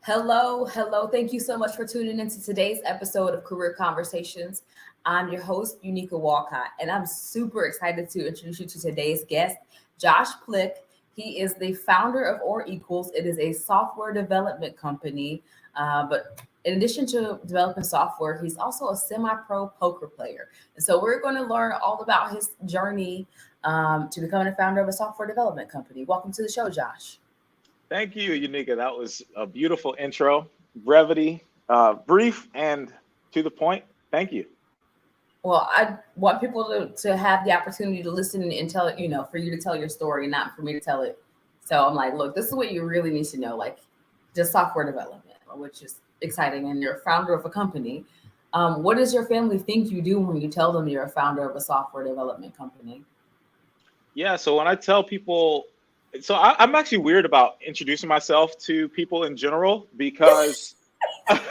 Hello, hello. Thank you so much for tuning into today's episode of Career Conversations. I'm your host, Unica Walcott, and I'm super excited to introduce you to today's guest, Josh Plicque. He is the founder of Or Equals. It is a software development company, but in addition to developing software, he's also a semi-pro poker player. And so we're going to learn all about his journey to becoming a founder of a software development company. Welcome to the show, Josh. Thank you, Unica. That was a beautiful intro, brevity, brief and to the point. Thank you. Well, I want people to have the opportunity to listen and tell it, for you to tell your story, not for me to tell it. So I'm like, look, this is what you really need to know, like just software development, which is exciting. And you're a founder of a company. What does your family think you do when you tell them you're a founder of a software development company? Yeah, so when I tell people, I'm actually weird about introducing myself to people in general because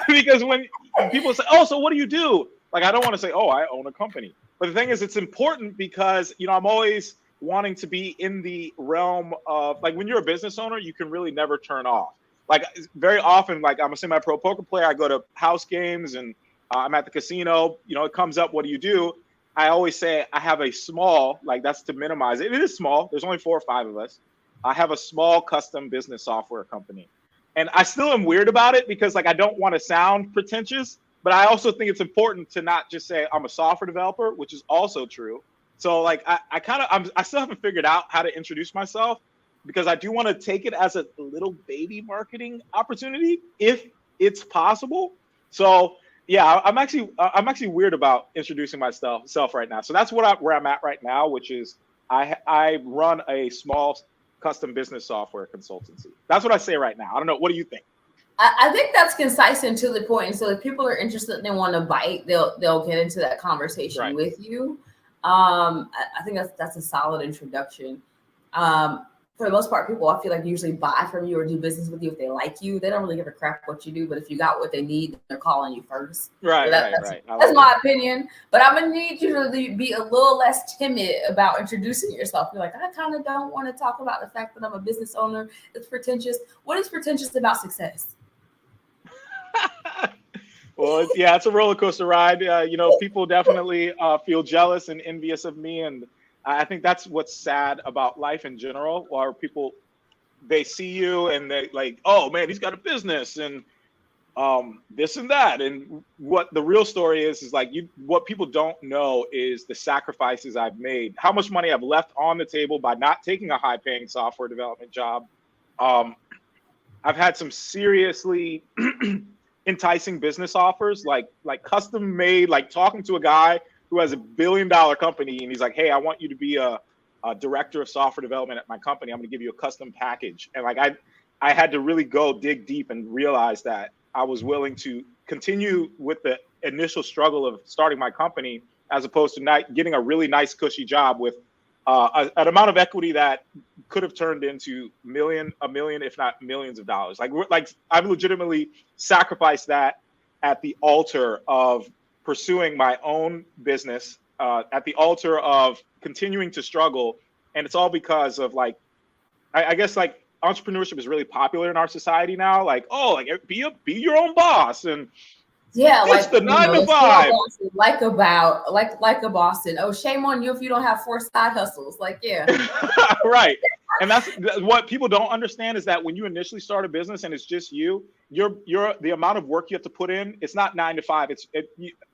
because when people say, "Oh, so what do you do?" Like, I don't want to say, "Oh, I own a company." But the thing is, it's important because, I'm always wanting to be in the realm of, like, when you're a business owner, you can really never turn off. Like, very often, like, I'm a semi-pro poker player. I go to house games and I'm at the casino. It comes up, what do you do? I always say I have a small, like, that's to minimize it. It is small. There's only 4 or 5 of us. I have a small custom business software company. And I still am weird about it because, like, I don't want to sound pretentious, but I also think it's important to not just say I'm a software developer, which is also true. So, like, I still haven't figured out how to introduce myself because I do want to take it as a little baby marketing opportunity if it's possible. So yeah, I'm actually weird about introducing myself right now. So that's where I'm at right now, which is I run a small custom business software consultancy. That's what I say right now. I don't know. What do you think? I think that's concise and to the point. And so if people are interested and they want to bite, they'll get into that conversation with you. I think that's a solid introduction. For the most part, people, I feel like, usually buy from you or do business with you if they like you. They don't really give a crap what you do, but if you got what they need, they're calling you first. Right, so right. That's my opinion. But I'm gonna need you to be a little less timid about introducing yourself. You're like, I kind of don't want to talk about the fact that I'm a business owner. It's pretentious. What is pretentious about success? Well, it's a roller coaster ride. People definitely feel jealous and envious of me, and I think that's what's sad about life in general. Where people, they see you and they like, oh man, he's got a business and this and that. And what the real story is like, what people don't know is the sacrifices I've made, how much money I've left on the table by not taking a high-paying software development job. I've had some seriously enticing business offers, like custom made, like talking to a guy who has $1 billion company and he's like, hey, I want you to be a director of software development at my company. I'm going to give you a custom package. And like I had to really go dig deep and realize that I was willing to continue with the initial struggle of starting my company as opposed to not getting a really nice cushy job with an amount of equity that could have turned into a million, if not millions of dollars. Like I've legitimately sacrificed that at the altar of pursuing my own business, at the altar of continuing to struggle. And it's all because of I guess entrepreneurship is really popular in our society now. Like, oh, like be your own boss. And yeah, it's the 9 to 5. Like a Boston. Oh, shame on you if you don't have 4 side hustles. Like, yeah. Right. And that's what people don't understand is that when you initially start a business and it's just you're the amount of work you have to put in, it's not 9 to 5.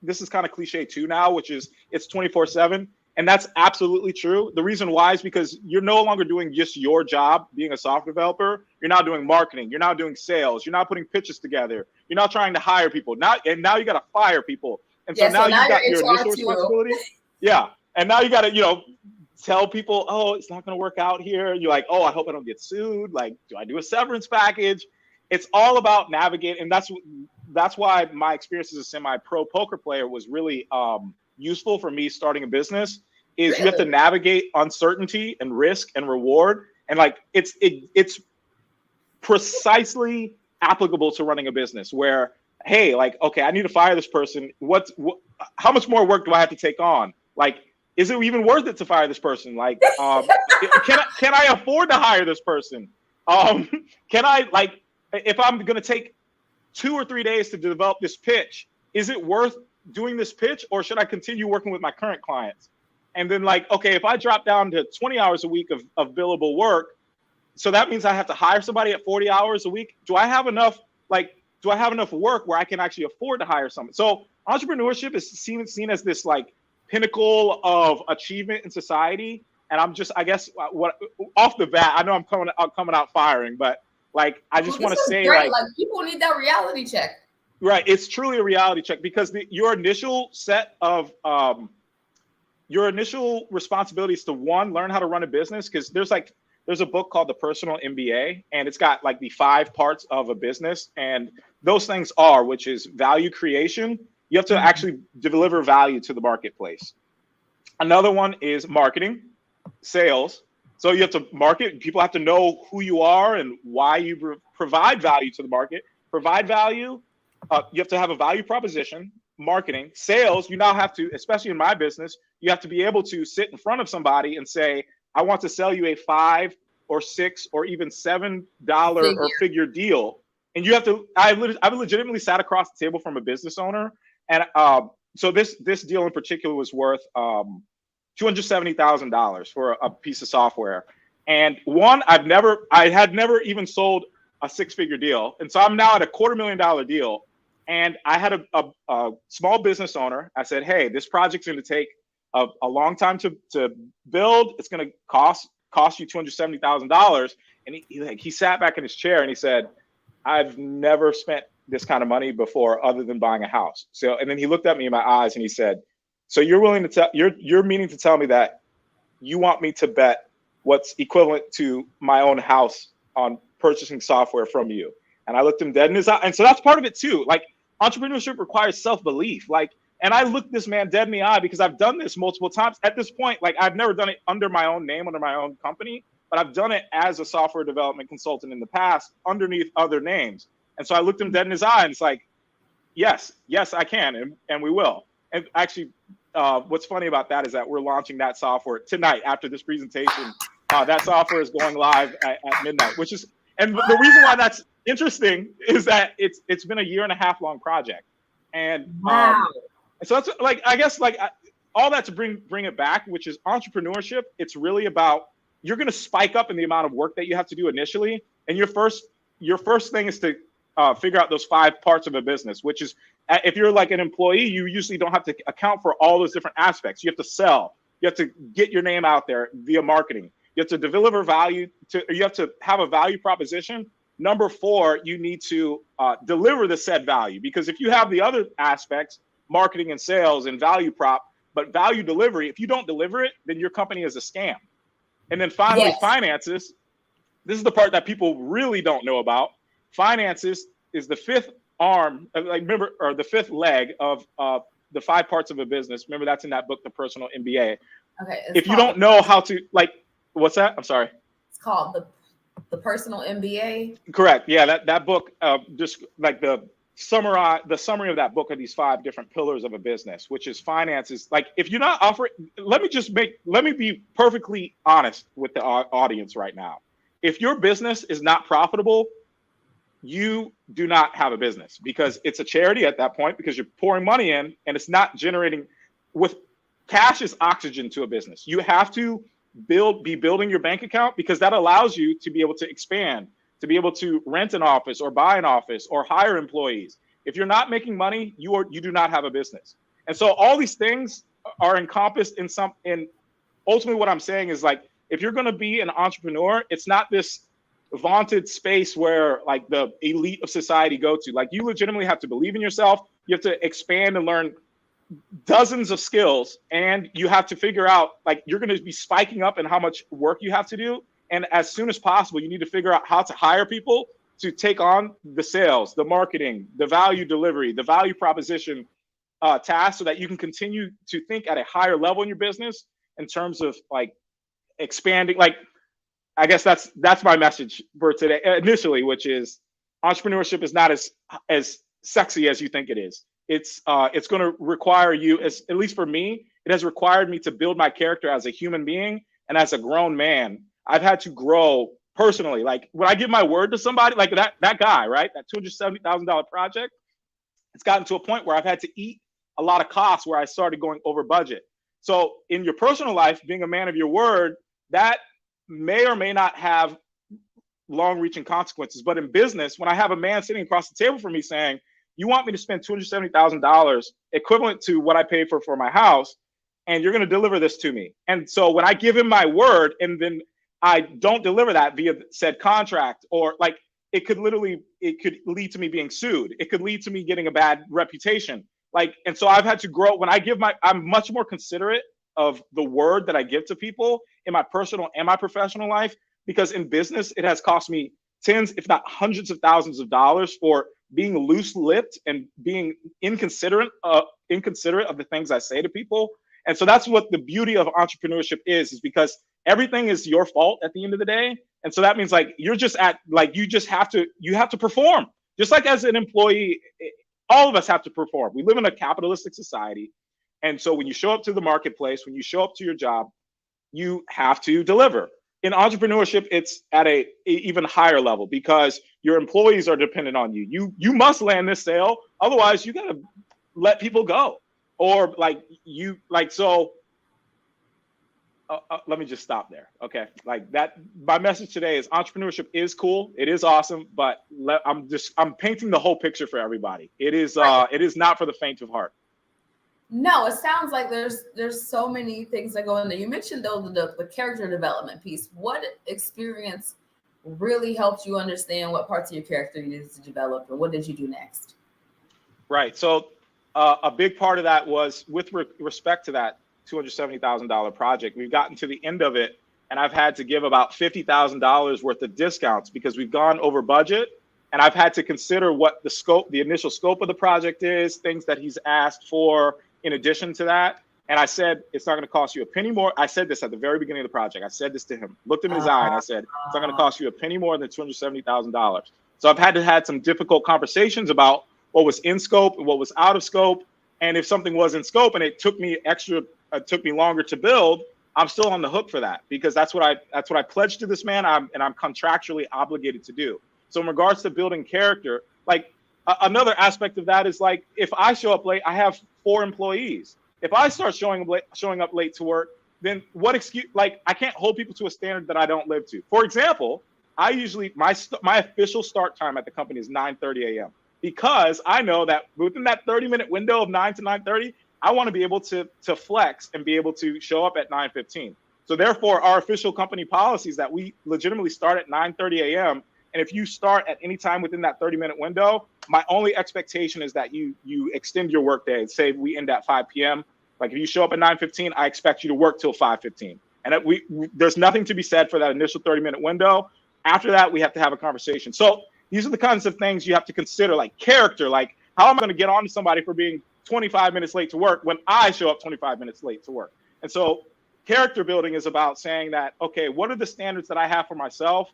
This is kind of cliche too now, which is it's 24/7. And that's absolutely true. The reason why is because you're no longer doing just your job being a software developer. You're now doing marketing. You're now doing sales. You're now putting pitches together. You're now trying to hire people. Now you got to fire people. And so now you've got your initial responsibility. Yeah. And now you got to, tell people, oh, it's not going to work out here. You're like, oh, I hope I don't get sued. Like, do I do a severance package? It's all about navigating. And that's why my experience as a semi-pro poker player was really useful for me starting a business. Is you have to navigate uncertainty and risk and reward. And it's precisely applicable to running a business where, hey, okay, I need to fire this person. How much more work do I have to take on? Like, is it even worth it to fire this person? Like, can I afford to hire this person? Can I, if I'm going to take 2 or 3 days to develop this pitch. Is it worth doing this pitch, or should I continue working with my current clients? And then like, okay, if I drop down to 20 hours a week of billable work, so that means I have to hire somebody at 40 hours a week. Do I have enough work where I can actually afford to hire someone? So entrepreneurship is seen as this like pinnacle of achievement in society. And I'm just, I guess, what off the bat, I know I'm coming out firing, but like, I just want to say, great. Like people need that reality check. Right. It's truly a reality check, because your initial set of your initial responsibility is to, one, learn how to run a business, because there's a book called The Personal MBA, and it's got like the 5 parts of a business. And those things are, which is value creation. You have to actually deliver value to the marketplace. Another one is marketing, sales. So you have to market. People have to know who you are and why you provide value to the market. Provide value. You have to have a value proposition. Marketing, sales. You now have to, especially in my business, you have to be able to sit in front of somebody and say, I want to sell you a $5 or $6 or even $7 or figure deal. And you have to, I've legitimately sat across the table from a business owner. And so this deal in particular was worth $270,000 for a piece of software. And one, I had never even sold a 6-figure deal. And so I'm now at a $250,000 deal. And I had a small business owner. I said, hey, this project's going to take a long time to build. It's going to cost you $270,000. And he sat back in his chair and he said, I've never spent this kind of money before other than buying a house. So, and then he looked at me in my eyes and he said, so you're meaning to tell me that you want me to bet what's equivalent to my own house on purchasing software from you? And I looked him dead in his eye. And so that's part of it too. Like, entrepreneurship requires self-belief. Like, and I looked this man dead in the eye because I've done this multiple times. At this point, like, I've never done it under my own name, under my own company, but I've done it as a software development consultant in the past underneath other names. And so I looked him dead in his eye and it's like, yes, I can, and we will. And actually, what's funny about that is that we're launching that software tonight after this presentation. That software is going live at midnight, and the reason why that's interesting is that it's been a 1.5 year long project. And wow. So that's like, I guess, like all that to bring it back, which is entrepreneurship. It's really about, you're going to spike up in the amount of work that you have to do initially. And your first thing is to figure out those 5 parts of a business, which is, if you're like an employee, you usually don't have to account for all those different aspects. You have to sell. You have to get your name out there via marketing. You have to deliver value you have to have a value proposition. Number 4, you need to deliver the said value, because if you have the other aspects, marketing and sales and value prop, but value delivery, if you don't deliver it, then your company is a scam. And then finally, finances. This is the part that people really don't know about. Finances is the 5th arm, remember, or the 5th leg of the 5 parts of a business. Remember, that's in that book, The Personal MBA. Okay. If you don't know how to, like, what's that? I'm sorry. It's called the Personal MBA. Correct. Yeah, that book, just like the summary of that book are these 5 different pillars of a business, which is finances. Like, if you're not offering, let me be perfectly honest with the audience right now. If your business is not profitable, you do not have a business, because it's a charity at that point, because you're pouring money in and it's not generating. With cash is oxygen to a business. You have to be building your bank account, because that allows you to be able to expand, to be able to rent an office or buy an office or hire employees. If you're not making money, you do not have a business. And so all these things are encompassed in ultimately what I'm saying is, like, if you're going to be an entrepreneur, it's not this vaunted space where like the elite of society go to. Like, you legitimately have to believe in yourself. You have to expand and learn dozens of skills, and you have to figure out, like, you're going to be spiking up in how much work you have to do. And as soon as possible, you need to figure out how to hire people to take on the sales, the marketing, the value delivery, the value proposition tasks, so that you can continue to think at a higher level in your business in terms of like expanding. Like, I guess that's my message for today initially, which is entrepreneurship is not as sexy as you think it is. It's going to require you, at least for me, it has required me to build my character as a human being and as a grown man. I've had to grow personally. Like when I give my word to somebody, like that guy, right? That $270,000 project, it's gotten to a point where I've had to eat a lot of costs where I started going over budget. So in your personal life, being a man of your word, that may or may not have long-reaching consequences. But in business, when I have a man sitting across the table from me saying, you want me to spend $270,000 equivalent to what I paid for my house, and you're going to deliver this to me. And so when I give him my word and then I don't deliver that via said contract, or like it could lead to me being sued. It could lead to me getting a bad reputation. Like, and so I've had to grow. When I give I'm much more considerate of the word that I give to people in my personal and my professional life, because in business, it has cost me tens, if not hundreds of thousands of dollars for being loose-lipped and being inconsiderate of the things I say to people. And so that's what the beauty of entrepreneurship is because everything is your fault at the end of the day. And so that means like you have to perform. Just like as an employee, all of us have to perform. We live in a capitalistic society. And so when you show up to the marketplace, when you show up to your job, you have to deliver. In entrepreneurship, it's at a even higher level because your employees are dependent on you. You must land this sale. Otherwise, you got to let people go. Or let me just stop there. Okay. Like that, my message today is entrepreneurship is cool. It is awesome, but I'm painting the whole picture for everybody. It is not for the faint of heart. No, it sounds like there's so many things that go in there. You mentioned though the character development piece. What experience really helped you understand what parts of your character you needed to develop, and what did you do next? Right. So a big part of that was with respect to that $270,000 project. We've gotten to the end of it, and I've had to give about $50,000 worth of discounts because we've gone over budget. And I've had to consider what the initial scope of the project is, things that he's asked for in addition to that. And I said, it's not going to cost you a penny more. I said this at the very beginning of the project. I said this to him, looked him in his eye, and I said, it's not going to cost you a penny more than $270,000. So I've had to have some difficult conversations about what was in scope and what was out of scope. And if something was in scope and it took me longer to build, I'm still on the hook for that because that's what I pledged to this man. I'm contractually obligated to do. So in regards to building character, like another aspect of that is like, if I show up late, I have 4 employees. If I start showing up late to work, then what excuse, like I can't hold people to a standard that I don't live to. For example, I usually, my official start time at the company is 9:30 a.m. because I know that within that 30-minute window of 9 to 9:30, I want to be able to flex and be able to show up at 9:15. So therefore, our official company policy is that we legitimately start at 9:30 a.m. And if you start at any time within that 30-minute window, my only expectation is that you extend your workday. Say we end at 5 p.m. Like if you show up at 9:15, I expect you to work till 5:15. And there's nothing to be said for that initial 30-minute window. After that, we have to have a conversation. So these are the kinds of things you have to consider, like character, like how am I going to get on to somebody for being 25 minutes late to work when I show up 25 minutes late to work? And so character building is about saying that, okay, what are the standards that I have for myself?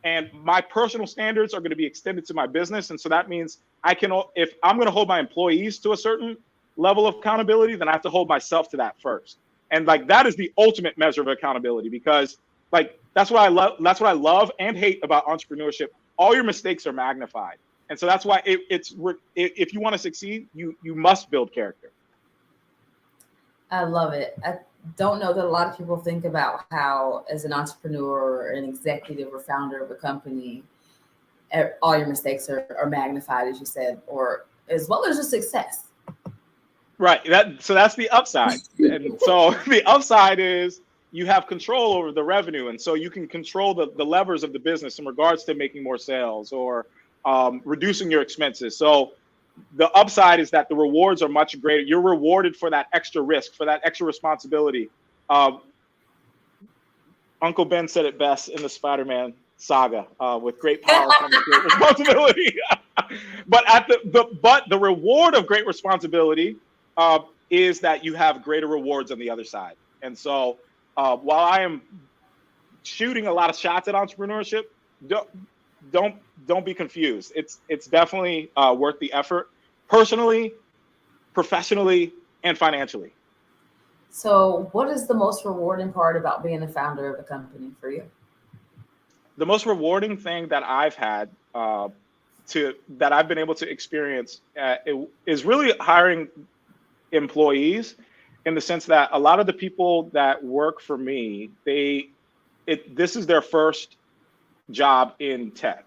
And my personal standards are going to be extended to my business. And so that means if I'm going to hold my employees to a certain level of accountability, then I have to hold myself to that first. And like, that is the ultimate measure of accountability because like, that's what I love and hate about entrepreneurship. All your mistakes are magnified. And so that's why if you want to succeed, you must build character. I love it. I don't know that a lot of people think about how, as an entrepreneur or an executive or founder of a company, all your mistakes are magnified, as you said, or as well as your success. Right. So that's the upside. And so the upside is you have control over the revenue. And so you can control the levers of the business in regards to making more sales or reducing your expenses. So the upside is that the rewards are much greater. You're rewarded for that extra risk, for that extra responsibility. Uncle Ben said it best in the Spider-Man saga, with great power comes great responsibility. But the reward of great responsibility is that you have greater rewards on the other side. And so while I am shooting a lot of shots at entrepreneurship, don't be confused. It's definitely worth the effort, personally, professionally, and financially. So what is the most rewarding part about being a founder of a company for you? the most rewarding thing that I've had that I've been able to experience is really hiring employees, in the sense that a lot of the people that work for me, this is their first job in tech.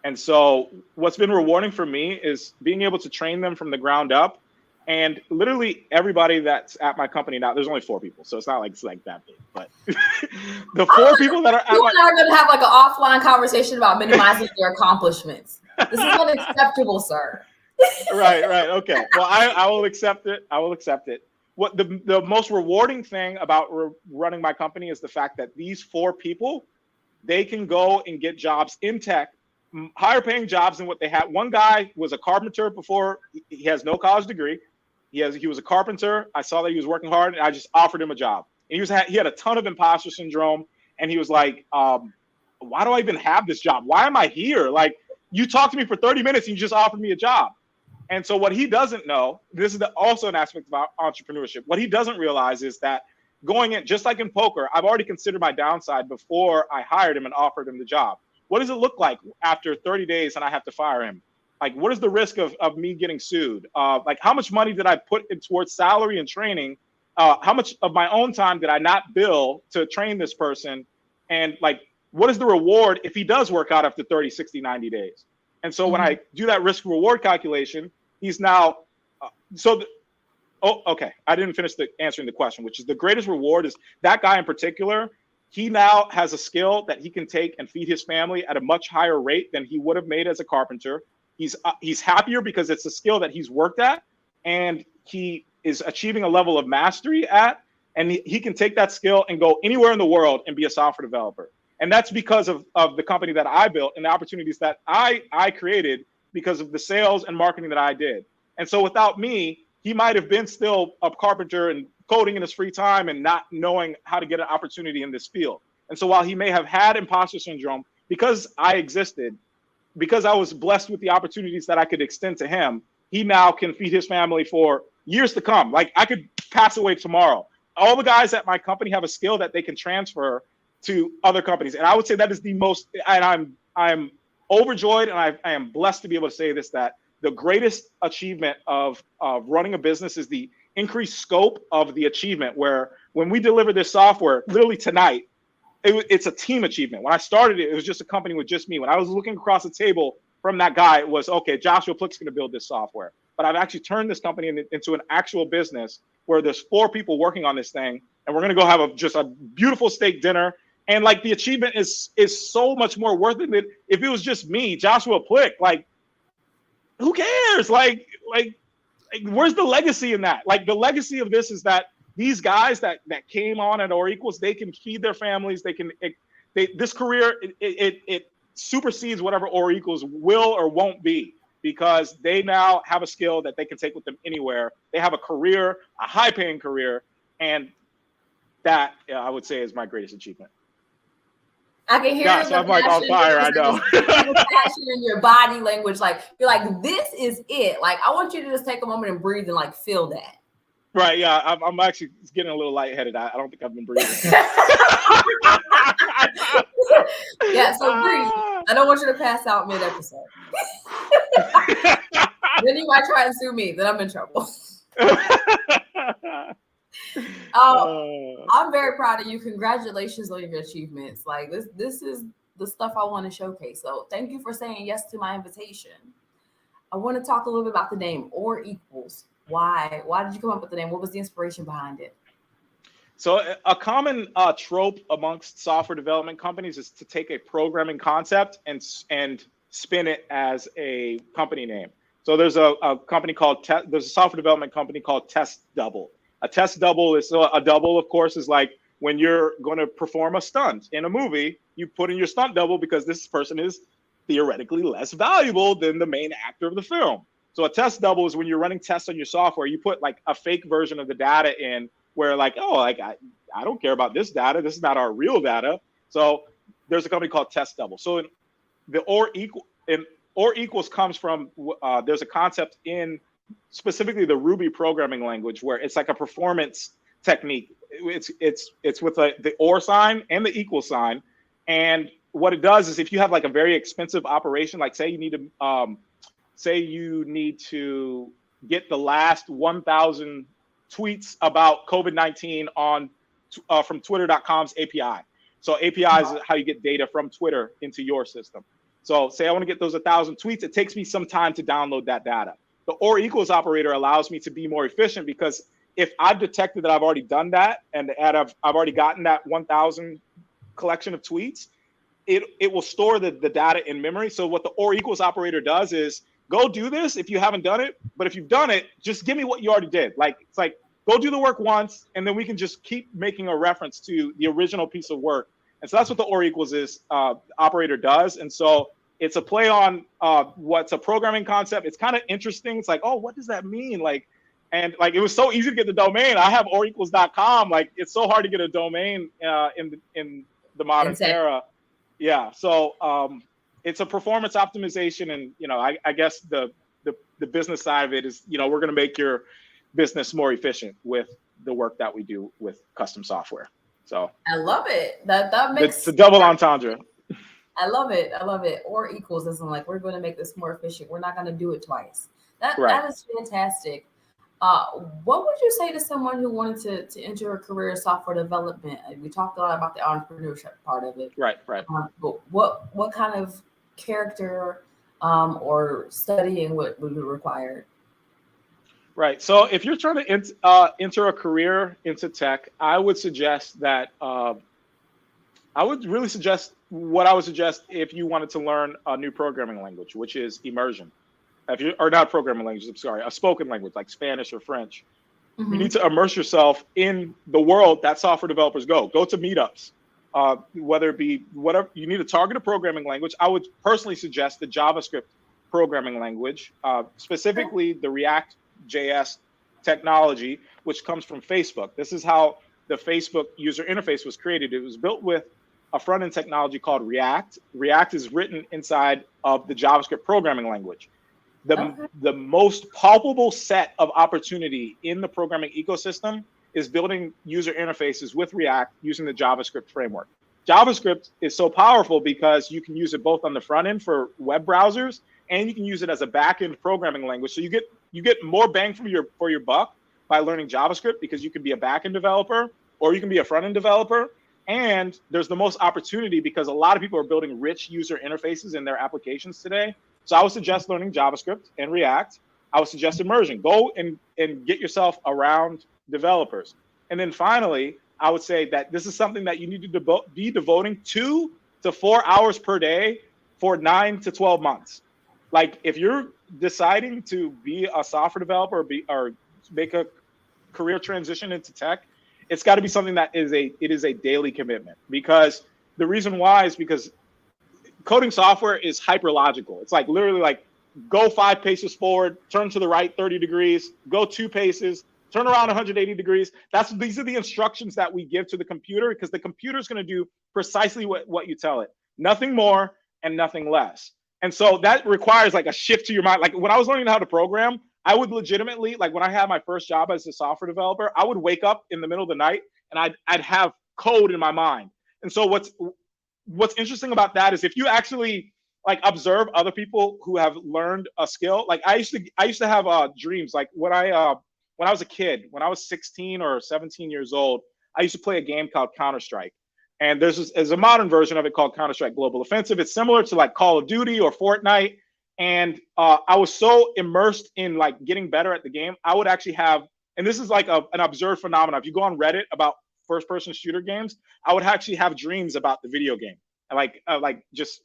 And so what's been rewarding for me is being able to train them from the ground up. And literally everybody that's at my company now, there's only 4 people, so it's not like it's like that big. But the 4 people that are at you and I are going to have like an offline conversation about minimizing your accomplishments. This is unacceptable, sir. Right. Okay. Well, I will accept it. What the most rewarding thing about running my company is the fact that these 4 people, they can go and get jobs in tech, higher paying jobs than what they had. One guy was a carpenter before. He has no college degree. He was a carpenter. I saw that he was working hard, and I just offered him a job. And he had a ton of imposter syndrome, and he was like, why do I even have this job? Why am I here? Like, you talked to me for 30 minutes and you just offered me a job. And so what he doesn't know, this is also an aspect of entrepreneurship. What he doesn't realize is that going in, just like in poker, I've already considered my downside before I hired him and offered him the job. What does it look like after 30 days and I have to fire him? Like, what is the risk of me getting sued? Like, how much money did I put in towards salary and training? How much of my own time did I not bill to train this person? And like, what is the reward if he does work out after 30, 60, 90 days? And so when I do that risk reward calculation, he's now, okay. I didn't finish answering the question, which is the greatest reward is that guy in particular. He now has a skill that he can take and feed his family at a much higher rate than he would have made as a carpenter. He's happier because it's a skill that he's worked at, and he is achieving a level of mastery at, and he can take that skill and go anywhere in the world and be a software developer. And that's because of the company that I built and the opportunities that I created because of the sales and marketing that I did. And so without me, he might have been still a carpenter and coding in his free time and not knowing how to get an opportunity in this field. And so while he may have had imposter syndrome, because I existed, because I was blessed with the opportunities that I could extend to him, he now can feed his family for years to come. Like, I could pass away tomorrow. All the guys at my company have a skill that they can transfer to other companies. And I would say that is the most, and I'm overjoyed, and I am blessed to be able to say this, that the greatest achievement of running a business is the increased scope of the achievement, where when we deliver this software, literally tonight, it's a team achievement. When I started it, it was just a company with just me. When I was looking across the table from that guy, it was, okay, Joshua Plicque's going to build this software. But I've actually turned this company into an actual business where there's 4 people working on this thing, and we're going to go have just a beautiful steak dinner. And like, the achievement is so much more worth it than if it was just me, Joshua Plicque. Like, who cares? Like, where's the legacy in that? Like, the legacy of this is that these guys that came on at Or Equals, they can feed their families. This career, it supersedes whatever Or Equals will or won't be, because they now have a skill that they can take with them anywhere. They have a career, a high-paying career, and that, I would say, is my greatest achievement. I can hear Gosh, I'm like on fire. I know. Passion in your body language, like you're like, this is it. Like, I want you to just take a moment and breathe and like feel that. Right. Yeah. I'm actually getting a little lightheaded. I don't think I've been breathing. Yeah. So breathe. I don't want you to pass out mid-episode. Then you might try and sue me. Then I'm in trouble. I'm very proud of you. Congratulations on your achievements. Like, this is the stuff I want to showcase. So thank you for saying yes to my invitation. I want to talk a little bit about the name Or Equals. Why did you come up with the name? What was the inspiration behind it? So a common trope amongst software development companies is to take a programming concept and spin it as a company name. So there's a company called there's a software development company called Test Double. A test double is a double, of course, is like when you're going to perform a stunt in a movie, you put in your stunt double because this person is theoretically less valuable than the main actor of the film. So a test double is when you're running tests on your software, you put like a fake version of the data in where like, oh, like I don't care about this data. This is not our real data. So there's a company called Test Double. So in the Or Equals comes from, there's a concept in specifically the Ruby programming language where it's like a performance technique. It's with the or sign and the equal sign. And what it does is if you have like a very expensive operation, like say you need to get the last 1,000 tweets about COVID-19 on from Twitter.com's API. So API is how you get data from Twitter into your system. So say I want to get those 1,000 tweets, it takes me some time to download that data. The or equals operator allows me to be more efficient, because if I've detected that I've already done that and I've already gotten that 1,000 collection of tweets, it will store the data in memory. So what the or equals operator does is go do this if you haven't done it, but if you've done it, just give me what you already did. Like, it's like, go do the work once, and then we can just keep making a reference to the original piece of work. And so that's what the or equals is operator does. And so it's a play on what's a programming concept. It's kind of interesting. It's like, oh, what does that mean? Like, and like, it was so easy to get the domain. I have orequals.com. Like, it's so hard to get a domain in the modern era. Yeah. So it's a performance optimization. And, you know, I guess the business side of it is, you know, we're going to make your business more efficient with the work that we do with custom software. So I love it. That makes it's a double entendre. I love it. I love it. Or equals isn't like, we're going to make this more efficient. We're not going to do it twice. That is fantastic. What would you say to someone who wanted to enter a career in software development? We talked a lot about the entrepreneurship part of it. Right. But what kind of character or studying would be required? Right. So if you're trying to enter a career into tech, I would suggest that I would suggest if you wanted to learn a new programming language, which is immersion. Or not programming language, I'm sorry, a spoken language like Spanish or French. Mm-hmm. You need to immerse yourself in the world that software developers go. Go to meetups, whether it be whatever. You need to target a programming language. I would personally suggest the JavaScript programming language, specifically the React.js technology, which comes from Facebook. This is how the Facebook user interface was created. It was built with a front-end technology called React. React is written inside of the JavaScript programming language. The most palpable set of opportunity in the programming ecosystem is building user interfaces with React using the JavaScript framework. JavaScript is so powerful because you can use it both on the front end for web browsers, and you can use it as a back-end programming language. So you get more bang for your buck by learning JavaScript, because you can be a back-end developer or you can be a front-end developer. And there's the most opportunity because a lot of people are building rich user interfaces in their applications today. So I would suggest learning JavaScript and React. I would suggest immersion. Go and get yourself around developers. And then finally, I would say that this is something that you need to be devoting 2 to 4 hours per day for 9 to 12 months. Like, if you're deciding to be a software developer or make a career transition into tech, it's got to be something that is a daily commitment. Because the reason why is because coding software is hyperlogical. It's like literally like, go 5 paces forward, turn to the right 30 degrees, go 2 paces, turn around 180 degrees. These are the instructions that we give to the computer, because the computer is going to do precisely what you tell it. Nothing more and nothing less. And so that requires like a shift to your mind. Like, when I was learning how to program, I would legitimately, like, when I had my first job as a software developer, I would wake up in the middle of the night and I'd have code in my mind. And so what's interesting about that is if you actually like observe other people who have learned a skill, like I used to have dreams. Like when I was a kid, when I was 16 or 17 years old, I used to play a game called Counter-Strike. And there's a modern version of it called Counter-Strike Global Offensive. It's similar to like Call of Duty or Fortnite. And I was so immersed in like getting better at the game, I would actually have, and this is like an observed phenomenon. If you go on Reddit about first-person shooter games, I would actually have dreams about the video game, like just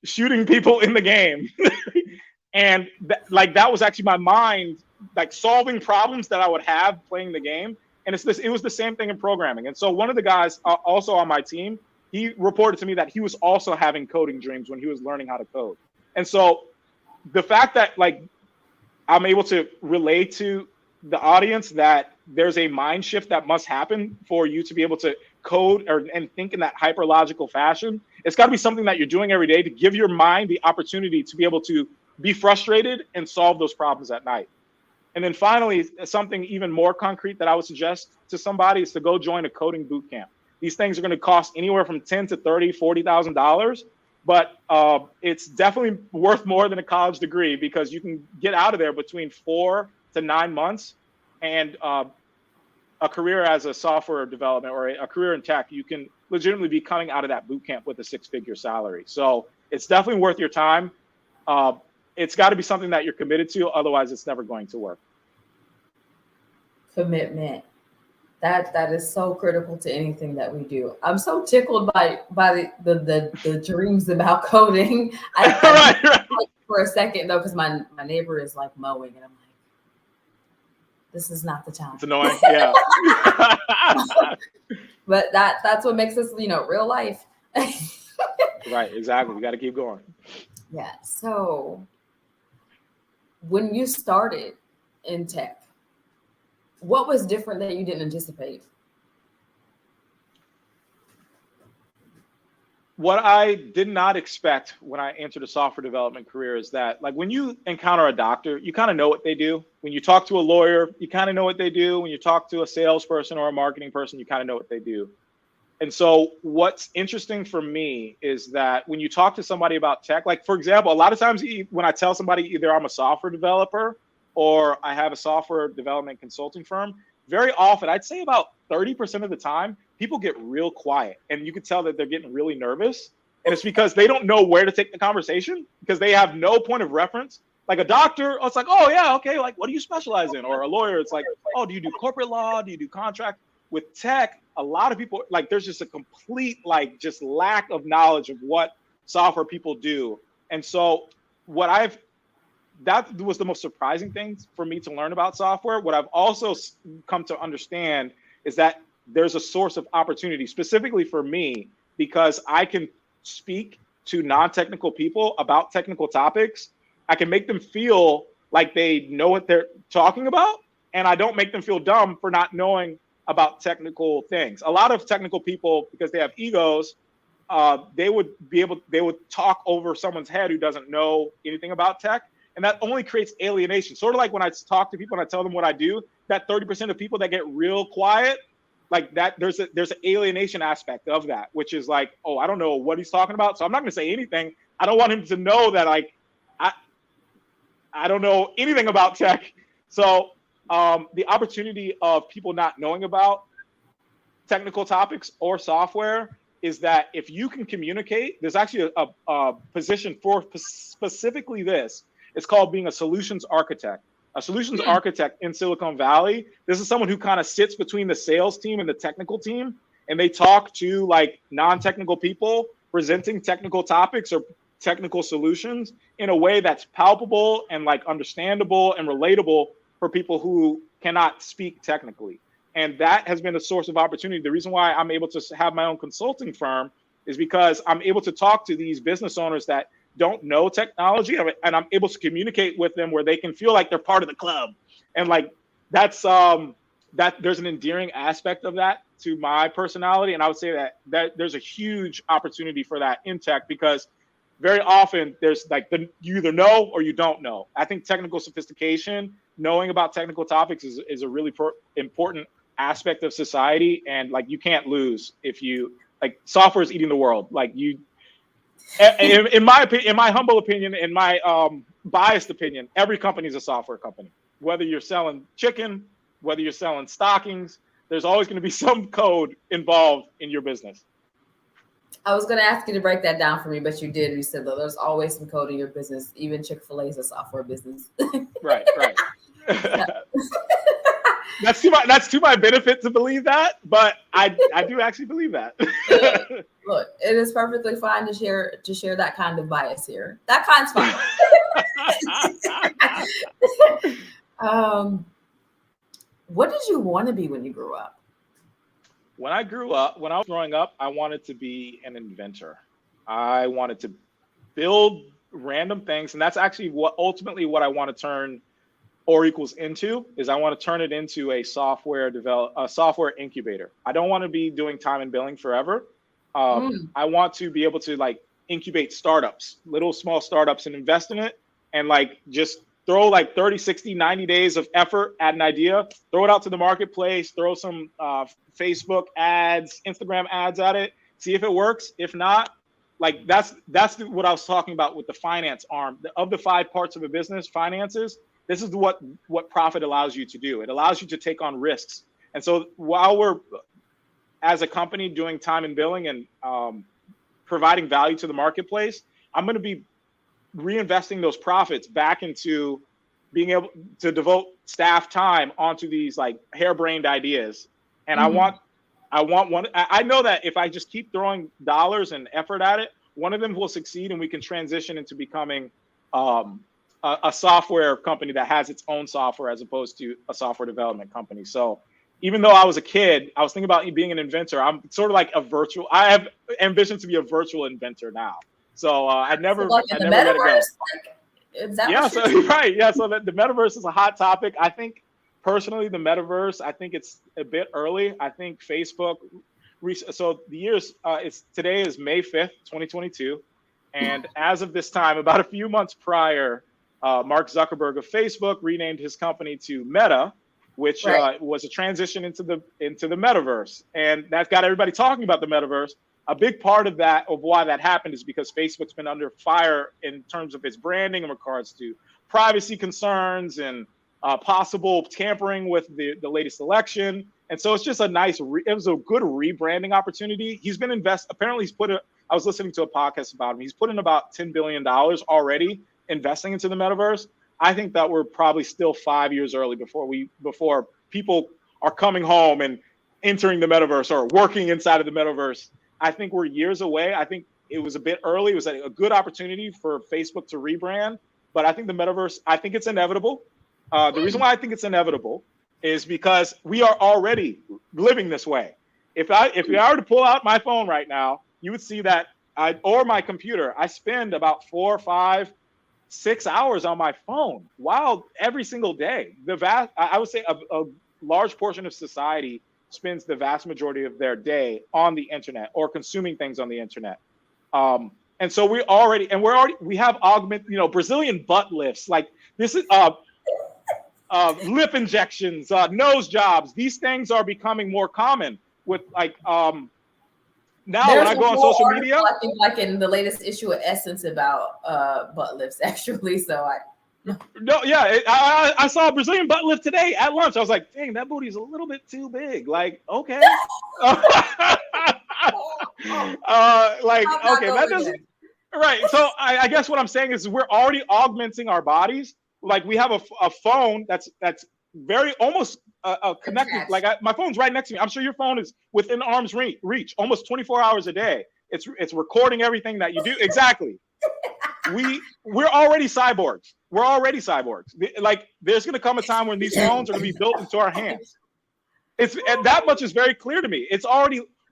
shooting people in the game. And that was actually my mind, like solving problems that I would have playing the game. And it was the same thing in programming. And so one of the guys also on my team, he reported to me that he was also having coding dreams when he was learning how to code. And so the fact that like I'm able to relate to the audience that there's a mind shift that must happen for you to be able to code and think in that hyperlogical fashion, it's got to be something that you're doing every day to give your mind the opportunity to be able to be frustrated and solve those problems at night. And then finally, something even more concrete that I would suggest to somebody is to go join a coding boot camp. These things are going to cost anywhere from $10,000 to $30,000, $40,000. But it's definitely worth more than a college degree, because you can get out of there between 4 to 9 months, and a career as a software development or a career in tech, you can legitimately be coming out of that boot camp with a 6-figure salary. So it's definitely worth your time. It's got to be something that you're committed to. Otherwise, it's never going to work. Commitment. That is so critical to anything that we do. I'm so tickled by the dreams about coding. Right. For a second though, because my neighbor is like mowing, and I'm like, this is not the time. It's annoying, yeah. But that's what makes us, real life. Right, exactly. We got to keep going. Yeah. So when you started in tech, what was different that you didn't anticipate? What I did not expect when I entered a software development career is that, like, when you encounter a doctor, you kind of know what they do. When you talk to a lawyer, you kind of know what they do. When you talk to a salesperson or a marketing person, you kind of know what they do. And so what's interesting for me is that when you talk to somebody about tech, like, for example, a lot of times when I tell somebody either I'm a software developer or I have a software development consulting firm, very often, I'd say about 30% of the time, people get real quiet, and you can tell that they're getting really nervous. And it's because they don't know where to take the conversation, because they have no point of reference. Like a doctor, it's like, oh yeah, okay, like, what do you specialize in? Or a lawyer, it's like, oh, do you do corporate law? Do you do contract? With tech, a lot of people, like, there's just a complete, like, just lack of knowledge of what software people do. And so that was the most surprising thing for me to learn about software. What I've also come to understand is that there's a source of opportunity specifically for me, because I can speak to non-technical people about technical topics. I can make them feel like they know what they're talking about, and I don't make them feel dumb for not knowing about technical things. A lot of technical people, because they have egos, they would talk over someone's head who doesn't know anything about tech. And that only creates alienation. Sort of like when I talk to people and I tell them what I do, that 30% of people that get real quiet, like that, there's an alienation aspect of that, which is like, oh, I don't know what he's talking about, so I'm not going to say anything. I don't want him to know that, like, I don't know anything about tech. So the opportunity of people not knowing about technical topics or software is that if you can communicate, there's actually a position for specifically this. It's called being a solutions architect. A solutions architect in Silicon Valley, this is someone who kind of sits between the sales team and the technical team, and they talk to, like, non-technical people presenting technical topics or technical solutions in a way that's palpable and, like, understandable and relatable for people who cannot speak technically. And that has been a source of opportunity. The reason why I'm able to have my own consulting firm is because I'm able to talk to these business owners that don't know technology, and I'm able to communicate with them where they can feel like they're part of the club. And, like, that's that there's an endearing aspect of that to my personality. And I would say that there's a huge opportunity for that in tech, because very often there's, like, you either know or you don't know. I think technical sophistication, knowing about technical topics is a really important aspect of society. And, like, you can't lose if you, like, software is eating the world. Like, you, in my opinion, in my humble opinion, in my biased opinion, every company is a software company. Whether you're selling chicken, whether you're selling stockings, there's always going to be some code involved in your business. I was going to ask you to break that down for me, but you did. You said, though, there's always some code in your business. Even Chick-fil-A is a software business. Right. That's to my benefit to believe that, but I do actually believe that. Look, it is perfectly fine to share that kind of bias here. That kind's fine. What did you want to be when you grew up? When I was growing up, I wanted to be an inventor. I wanted to build random things, and that's actually what I want to turn Or Equals into. Is I want to turn it into a software incubator. I don't want to be doing time and billing forever. I want to be able to, like, incubate startups, little small startups, and invest in it, and, like, just throw like 30, 60, 90 days of effort at an idea, throw it out to the marketplace, throw some Facebook ads, Instagram ads at it, see if it works. If not, like that's what I was talking about with the finance arm. Of the 5 parts of a business, finances, this is what profit allows you to do. It allows you to take on risks. And so while we're, as a company, doing time and billing and providing value to the marketplace, I'm going to be reinvesting those profits back into being able to devote staff time onto these like harebrained ideas. And I want one. I know that if I just keep throwing dollars and effort at it, one of them will succeed, and we can transition into becoming a software company that has its own software as opposed to a software development company. So even though I was a kid, I was thinking about being an inventor. I'm sort of like I have ambition to be a virtual inventor now. So I never let it go. Like, is that right. Yeah. So the metaverse is a hot topic. I think personally, the metaverse, I think it's a bit early. I think Facebook, so the years, today is May 5th, 2022. And as of this time, about a few months prior, Mark Zuckerberg of Facebook renamed his company to Meta, which was a transition into the metaverse. And that got everybody talking about the metaverse. A big part of why that happened is because Facebook's been under fire in terms of its branding in regards to privacy concerns and possible tampering with the latest election. And so it's just it was a good rebranding opportunity. He's been apparently I was listening to a podcast about him. He's put in about $10 billion already investing into the metaverse. I think that we're probably still 5 years early before people are coming home and entering the metaverse or working inside of the metaverse. I think we're years away. I think it was a bit early. It was a good opportunity for Facebook to rebrand, but I think the metaverse, I think it's inevitable. The reason why I think it's inevitable is because we are already living this way. If I were to pull out my phone right now, you would see that or my computer, I spend about 4, 5, 6 hours on my phone every single day. I would say a large portion of society spends the vast majority of their day on the internet or consuming things on the internet. And so we have Brazilian butt lifts. Like this is lip injections, nose jobs. These things are becoming more common with now when I go on social media. I think like in the latest issue of Essence about butt lifts actually. So I saw a Brazilian butt lift today at lunch. I was like, dang, that booty's a little bit too big. Like, okay. That doesn't. Right. So I guess what I'm saying is we're already augmenting our bodies. Like we have a phone that's very almost connected. Like my phone's right next to me. I'm sure your phone is within arm's reach almost 24 hours a day. It's recording everything that you do. Exactly. We're already cyborgs. We're already cyborgs. Like there's going to come a time when these phones are going to be built into our hands. And that much is very clear to me.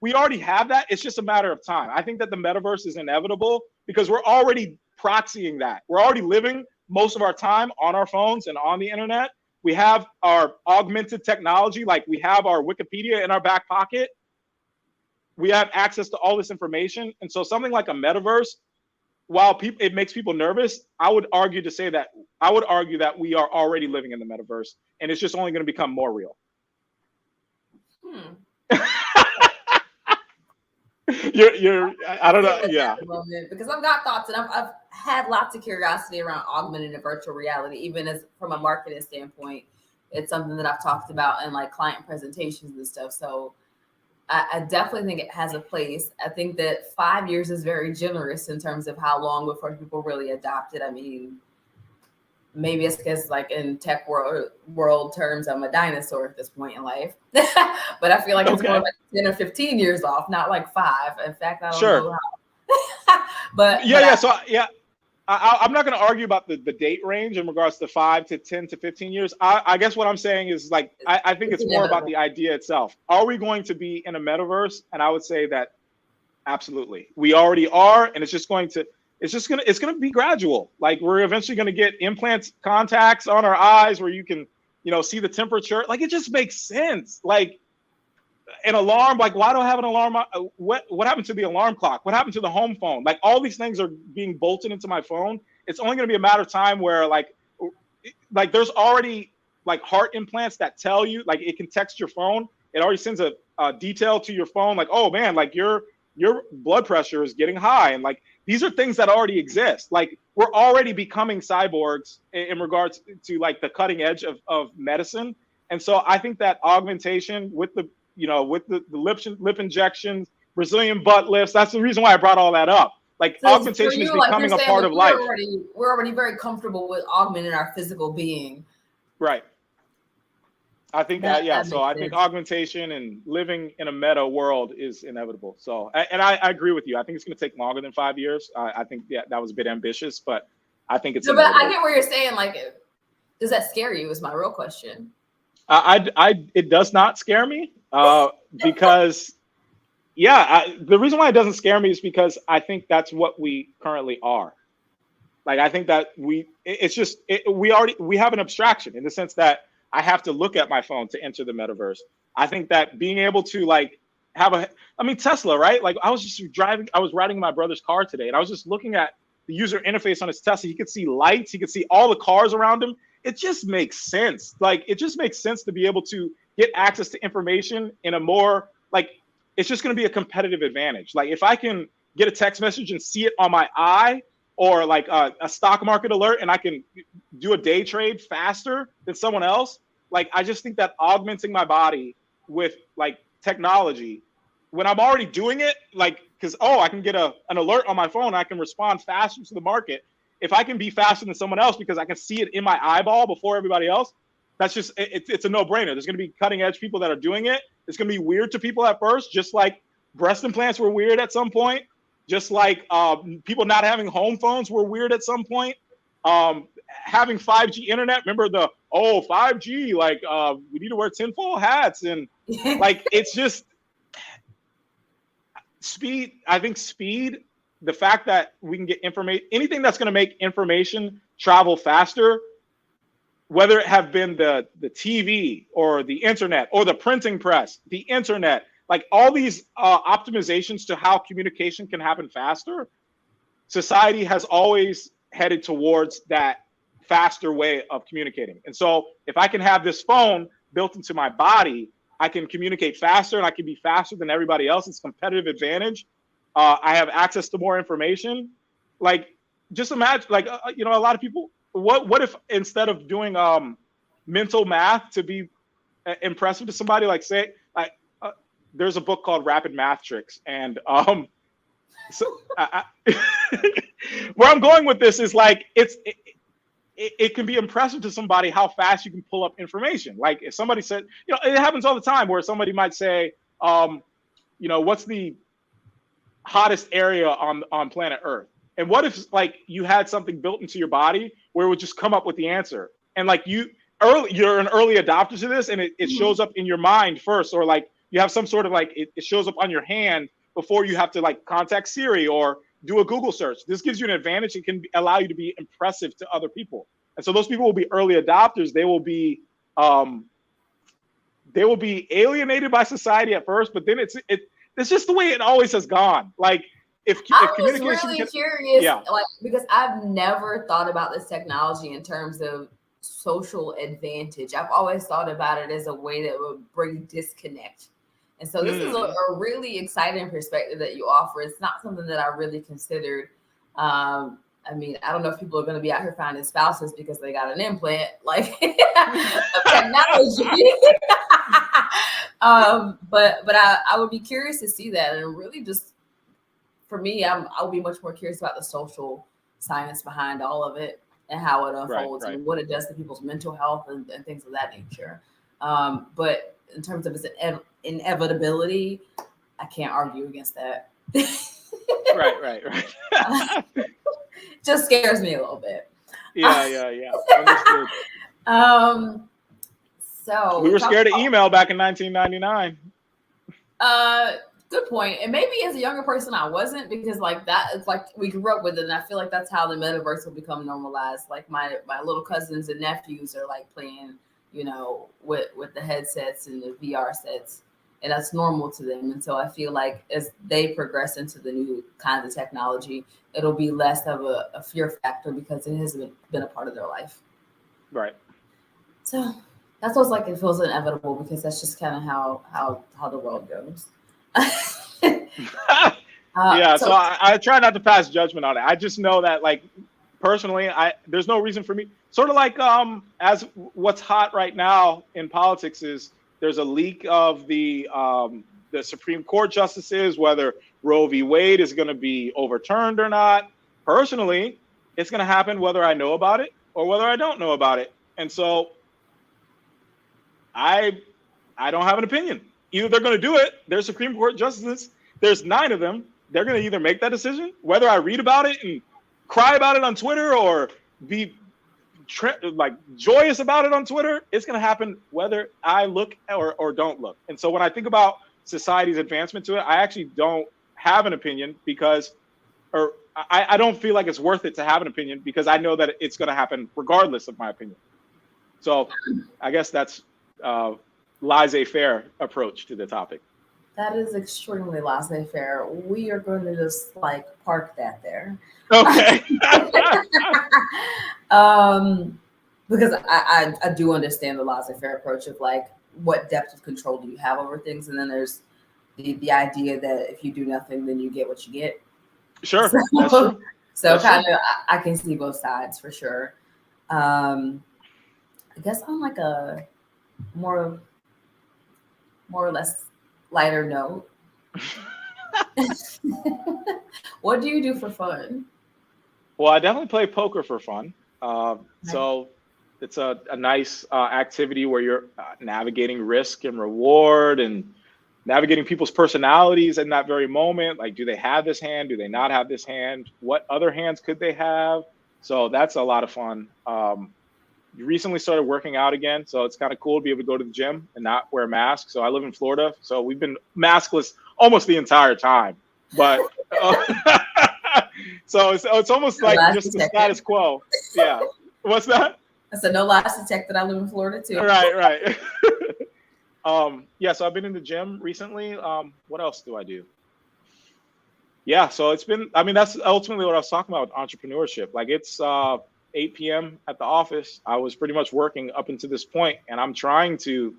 We already have that. It's just a matter of time. I think that the metaverse is inevitable because we're already proxying that. We're already living most of our time on our phones and on the internet. We have our augmented technology, like we have our Wikipedia in our back pocket. We have access to all this information. And so something like a metaverse, while it makes people nervous, I would argue that we are already living in the metaverse, and it's just only going to become more real. I don't know. Yeah. Because I've got thoughts, and I've had lots of curiosity around augmented and virtual reality, even as from a marketing standpoint. It's something that I've talked about in like client presentations and stuff. So I definitely think it has a place. I think that 5 years is very generous in terms of how long before people really adopt it. I mean, maybe it's because like in tech world terms, I'm a dinosaur at this point in life. But I feel like it's more like 10 or 15 years off, not like 5. In fact, I don't know how. I'm not going to argue about the date range in regards to 5 to 10 to 15 years. I guess what I'm saying is like, I think it's more about the idea itself. Are we going to be in a metaverse? And I would say that absolutely. We already are. And it's going to be gradual. Like we're eventually going to get implants, contacts on our eyes where you can, see the temperature. Like it just makes sense. Like an alarm, like why do I have an alarm? What happened to the alarm clock? What happened to the home phone? Like all these things are being bolted into my phone. It's only going to be a matter of time where like like there's already like heart implants that tell you, like it can text your phone. It already sends a detail to your phone, like, oh man, like your blood pressure is getting high. And like, these are things that already exist. Like we're already becoming cyborgs in regards to like the cutting edge of medicine. And so I think that augmentation with the, you know, with the lip injections, Brazilian butt lifts, that's the reason why I brought all that up. Like so augmentation is becoming a part of life. We're already very comfortable with augmenting our physical being. Right. I think that so I think augmentation and living in a meta world is inevitable. So, and I agree with you. I think it's going to take longer than 5 years. I think that was a bit ambitious, but I think it's. No, but I get what you're saying. Like, does that scare you? Is my real question. It does not scare me because, the reason why it doesn't scare me is because I think that's what we currently are. Like, I think that we have an abstraction in the sense that I have to look at my phone to enter the metaverse. I think that being able to like Tesla, right? Like I was riding my brother's car today and I was just looking at the user interface on his Tesla. He could see lights, he could see all the cars around him. It just makes sense. Like it just makes sense to be able to get access to information in a more like, it's just going to be a competitive advantage. Like if I can get a text message and see it on my eye, or like a stock market alert, and I can do a day trade faster than someone else. Like, I just think that augmenting my body with like technology, when I'm already doing it, like, because, I can get an alert on my phone, I can respond faster to the market. If I can be faster than someone else because I can see it in my eyeball before everybody else, that's just, it's a no-brainer. There's going to be cutting edge people that are doing it. It's going to be weird to people at first, just like breast implants were weird at some point. Just like people not having home phones were weird at some point. Having 5G internet, remember 5G, like we need to wear tinfoil hats. And like, it's just speed. I think speed, the fact that we can get information, anything that's going to make information travel faster, whether it have been the TV or the internet or the printing press, the internet, like all these optimizations to how communication can happen faster, society has always headed towards that faster way of communicating. And so if I can have this phone built into my body, I can communicate faster and I can be faster than everybody else. It's a competitive advantage. I have access to more information. Like, just imagine, like, a lot of people, what if instead of doing mental math to be impressive to somebody, like say, there's a book called Rapid Math Tricks, and where I'm going with this is like it can be impressive to somebody how fast you can pull up information. Like if somebody said, it happens all the time where somebody might say, what's the hottest area on planet Earth? And what if like you had something built into your body where it would just come up with the answer, and like you're an early adopter to this, and it shows up in your mind first, or like you have some sort of like, it shows up on your hand before you have to like contact Siri or do a Google search. This gives you an advantage. It can allow you to be impressive to other people. And so those people will be early adopters. They will be alienated by society at first, but then it's just the way it always has gone. Like if communication was really curious, like, because I've never thought about this technology in terms of social advantage. I've always thought about it as a way that would bring disconnect. And so this is a really exciting perspective that you offer. It's not something that I really considered. I mean, I don't know if people are going to be out here finding spouses because they got an implant, like technology. But I would be curious to see that. And really just, for me, I would be much more curious about the social science behind all of it and how it unfolds and what it does to people's mental health and things of that nature. But in terms of its inevitability, I can't argue against that. Right. Just scares me a little bit. Yeah. Understood. So we were scared of email back in 1999. Good point. And maybe as a younger person, I wasn't, because like that, it's like we grew up with it. And I feel like that's how the metaverse will become normalized. Like my little cousins and nephews are like playing, with the headsets and the VR sets, and that's normal to them. And so I feel like as they progress into the new kinds of technology, it'll be less of a fear factor because it has been a part of their life. Right. So that's what's like, it feels inevitable because that's just kind of how the world goes. Yeah, so So I try not to pass judgment on it. I just know that, like, personally, there's no reason for me. Sort of like as what's hot right now in politics is there's a leak of the Supreme Court justices, whether Roe v. Wade is going to be overturned or not. Personally, it's going to happen whether I know about it or whether I don't know about it. And so I don't have an opinion. Either they're going to do it. There's Supreme Court justices. There's 9 of them. They're going to either make that decision, whether I read about it and cry about it on Twitter or be like joyous about it on Twitter. It's going to happen whether I look or don't look. And so when I think about society's advancement to it, I actually don't have an opinion because, or I don't feel like it's worth it to have an opinion because I know that it's going to happen regardless of my opinion. So I guess that's laissez-faire approach to the topic. that is extremely laissez-faire. We are going to just like park that there. Okay. Because I do understand the laissez-faire approach of like what depth of control do you have over things, and then there's the idea that if you do nothing, then you get what you get. Sure, So, that's true. So kind of, I can see both sides for sure. I guess on like a more or less lighter note, what do you do for fun? Well, I definitely play poker for fun. So it's a nice activity where you're navigating risk and reward and navigating people's personalities in that very moment. Like, do they have this hand? Do they not have this hand? What other hands could they have? So that's a lot of fun. Recently started working out again, so it's kind of cool to be able to go to the gym and not wear masks. So I live in Florida, so we've been maskless almost the entire time. But so it's almost like just the status quo. Yeah. What's that? I said no lies detected. I live in Florida too. Right. Yeah, so I've been in the gym recently. What else do I do? Yeah, so it's been, I mean, that's ultimately what I was talking about with entrepreneurship. Like, it's 8 p.m. at the office. I was pretty much working up until this point, and I'm trying to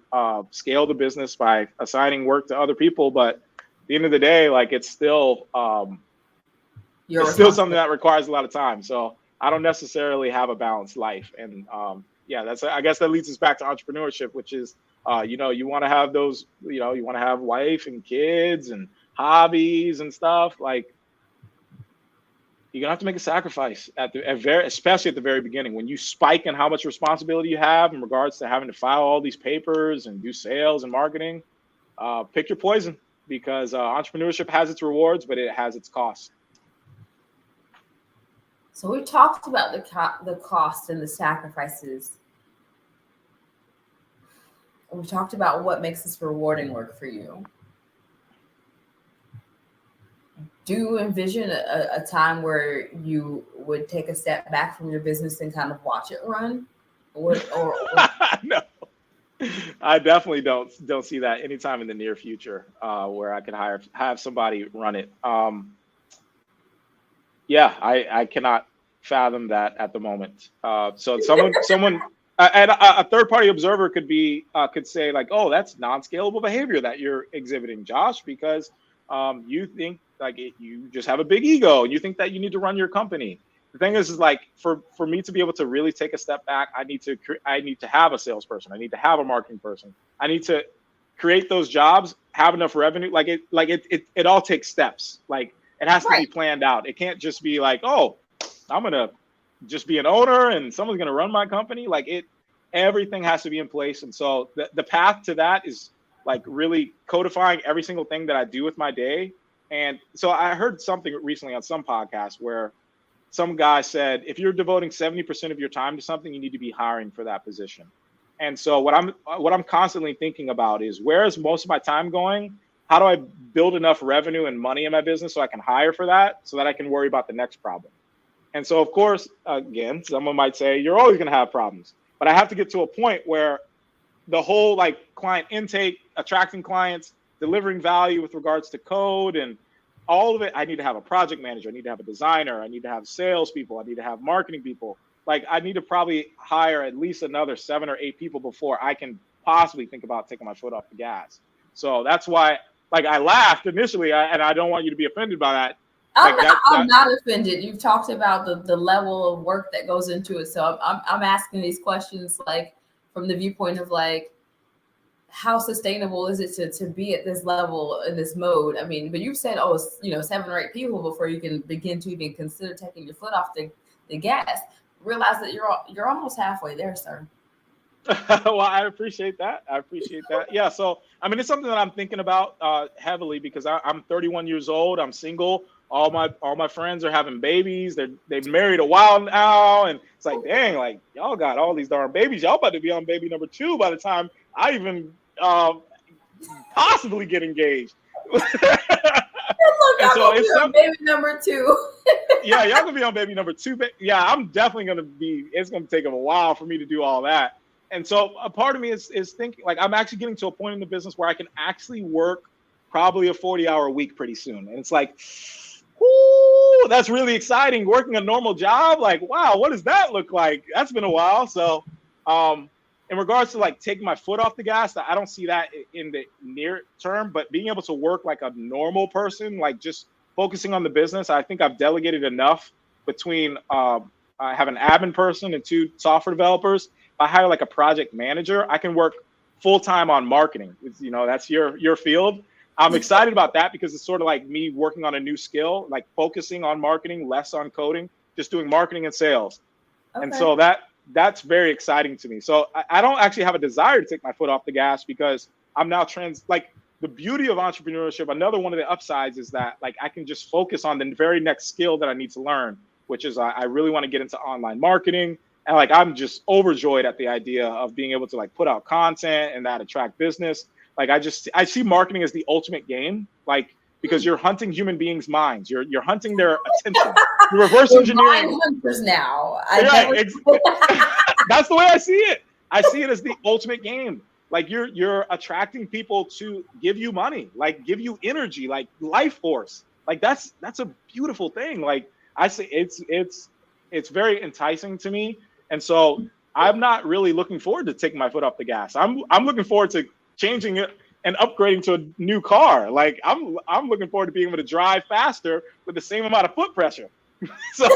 scale the business by assigning work to other people. But at the end of the day, like, it's still something that requires a lot of time. So I don't necessarily have a balanced life. And yeah, I guess that leads us back to entrepreneurship, which is, you want to have those, you want to have wife and kids and hobbies and stuff. Like, you're gonna have to make a sacrifice especially at the very beginning, when you spike in how much responsibility you have in regards to having to file all these papers and do sales and marketing. Pick your poison, because entrepreneurship has its rewards, but it has its costs. So we talked about the cost and the sacrifices. We talked about what makes this rewarding work for you. Do you envision a time where you would take a step back from your business and kind of watch it run? Or No, I definitely don't see that anytime in the near future, where I could have somebody run it. Yeah, I cannot fathom that at the moment. So someone and a third-party observer could say, like, oh, that's non-scalable behavior that you're exhibiting, Josh, because you think like you just have a big ego and you think that you need to run your company. The thing is like, for me to be able to really take a step back, I need to have a salesperson. I need to have a marketing person. I need to create those jobs, have enough revenue. It all takes steps. Like, it has to be planned out. It can't just be like, oh, I'm going to just be an owner and someone's going to run my company. Like, everything has to be in place. And so the path to that is like really codifying every single thing that I do with my day. And so I heard something recently on some podcast where some guy said, if you're devoting 70% of your time to something, you need to be hiring for that position. And so what I'm constantly thinking about is, where is most of my time going? How do I build enough revenue and money in my business so I can hire for that, so that I can worry about the next problem? And so, of course, again, someone might say, you're always going to have problems. But I have to get to a point where the whole like client intake, attracting clients, delivering value with regards to code and all of it, I need to have a project manager. I need to have a designer. I need to have salespeople. I need to have marketing people. like I need to probably hire at least another 7 or 8 people before I can possibly think about taking my foot off the gas. So that's why, like, I laughed initially, and I don't want you to be offended by that. I'm not offended. You've talked about the level of work that goes into it. So I'm asking these questions like from the viewpoint of like, how sustainable is it to be at this level in this mode? I mean, but you've said, 7 or 8 people before you can begin to even consider taking your foot off the gas. Realize that you're almost halfway there, sir. Well, I appreciate that. Yeah. So, I mean, it's something that I'm thinking about heavily because I'm 31 years old. I'm single. All my friends are having babies. They've married a while now, and it's like, dang, like y'all got all these darn babies. Y'all about to be on baby number 2 by the time I even possibly get engaged. Look, so it's on baby number 2. Yeah, y'all gonna be on baby number 2. Yeah, I'm definitely gonna be. It's gonna take a while for me to do all that. And so a part of me is thinking, like, I'm actually getting to a point in the business where I can actually work probably a 40-hour week pretty soon. And it's like, ooh, that's really exciting. Working a normal job, like, wow, what does that look like? That's been a while. So in regards to like taking my foot off the gas, I don't see that in the near term, but being able to work like a normal person, like just focusing on the business, I think I've delegated enough between I have an admin person and 2 software developers. If I hire like a project manager, I can work full-time on marketing. That's your field. I'm excited about that because it's sort of like me working on a new skill, like focusing on marketing, less on coding, just doing marketing and sales. Okay. And so that's very exciting to me. So I don't actually have a desire to take my foot off the gas because I'm now like the beauty of entrepreneurship. Another one of the upsides is that like I can just focus on the very next skill that I need to learn, which is I really want to get into online marketing. And like, I'm just overjoyed at the idea of being able to like put out content and that attract business. Like, I see marketing as the ultimate game, like, because you're hunting human beings' minds. You're hunting their attention. You're reverse engineering. Hunters now. That's the way I see it. I see it as the ultimate game. Like you're attracting people to give you money, like give you energy, like life force. Like that's a beautiful thing. Like I say, it's very enticing to me. And so I'm not really looking forward to taking my foot off the gas. I'm looking forward to changing it and upgrading to a new car. Like I'm looking forward to being able to drive faster with the same amount of foot pressure. So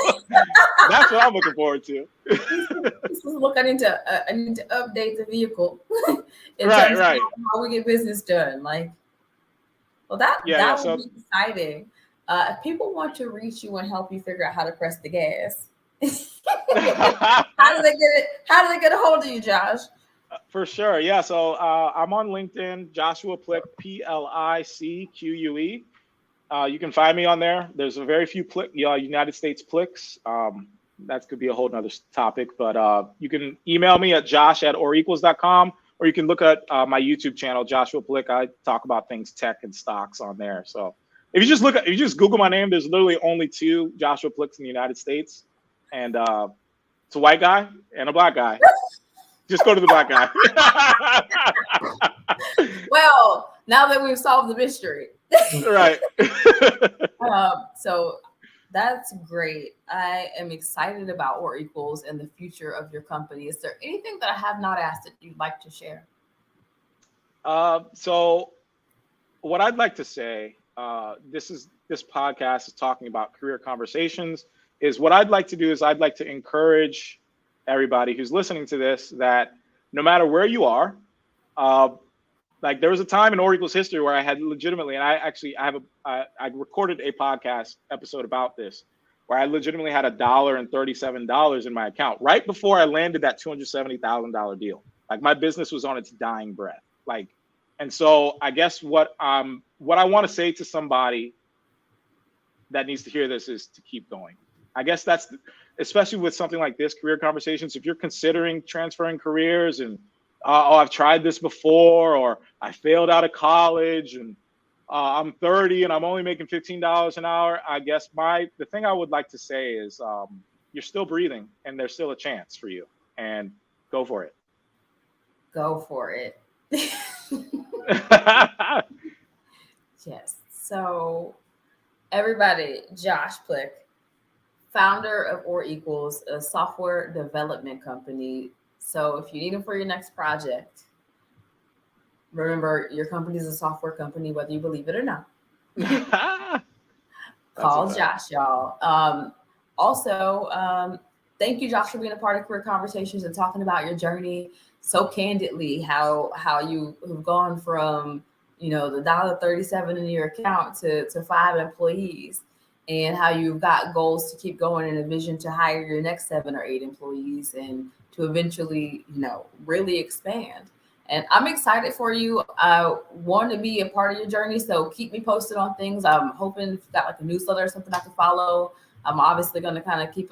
that's what I'm looking forward to. Look, I need to update the vehicle. Right. How we get business done. Like, well, that would be exciting. If people want to reach you and help you figure out how to press the gas, how do they get a hold of you, Josh? For sure. Yeah. So I'm on LinkedIn, Joshua Plicque, Plicque. You can find me on there. There's a very few United States Pliques. That could be a whole nother topic, but you can email me at josh@orequals.com, or you can look at my YouTube channel, Joshua Plicque. I talk about things tech and stocks on there. So if you just Google my name, there's literally only 2 Joshua Pliques in the United States. And it's a white guy and a black guy. Just go to the black guy. Well, now that we've solved the mystery. Right. So that's great. I am excited about Or Equals and the future of your company. Is there anything that I have not asked that you'd like to share? So what I'd like to say, this podcast is talking about career conversations. Is what I'd like to do is I'd like to encourage everybody who's listening to this that no matter where you are, like there was a time in Or Equals history where I had legitimately, and I recorded a podcast episode about this, where I legitimately had $1.37 in my account right before I landed that $270,000 deal. Like my business was on its dying breath. Like, and so I guess what I want to say to somebody that needs to hear this is to keep going. I guess that's, especially with something like this, career conversations, if you're considering transferring careers and, I've tried this before, or I failed out of college and I'm 30 and I'm only making $15 an hour. I guess the thing I would like to say is you're still breathing and there's still a chance for you, and go for it. Go for it. Yes. So everybody, Josh Plicque, founder of Or Equals, a software development company. So if you need them for your next project, remember your company is a software company, whether you believe it or not. Call Josh, y'all. Also, thank you, Josh, for being a part of Career Conversations and talking about your journey so candidly, how you have gone from, the $1.37 in your account to 5 employees, and how you've got goals to keep going and a vision to hire your next 7 or 8 employees and to eventually, really expand. And I'm excited for you. I want to be a part of your journey, so keep me posted on things. I'm hoping if you got like a newsletter or something I can follow. I'm obviously going to kind of keep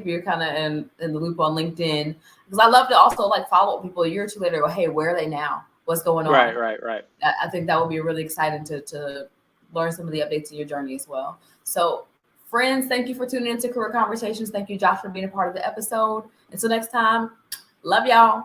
you kind of in the loop on LinkedIn, because I love to also like follow up people a year or two later. Go, hey, where are they now? What's going on? Right. I think that would be really exciting to learn some of the updates in your journey as well. So, friends, thank you for tuning into Career Conversations. Thank you, Josh, for being a part of the episode. Until next time, love y'all.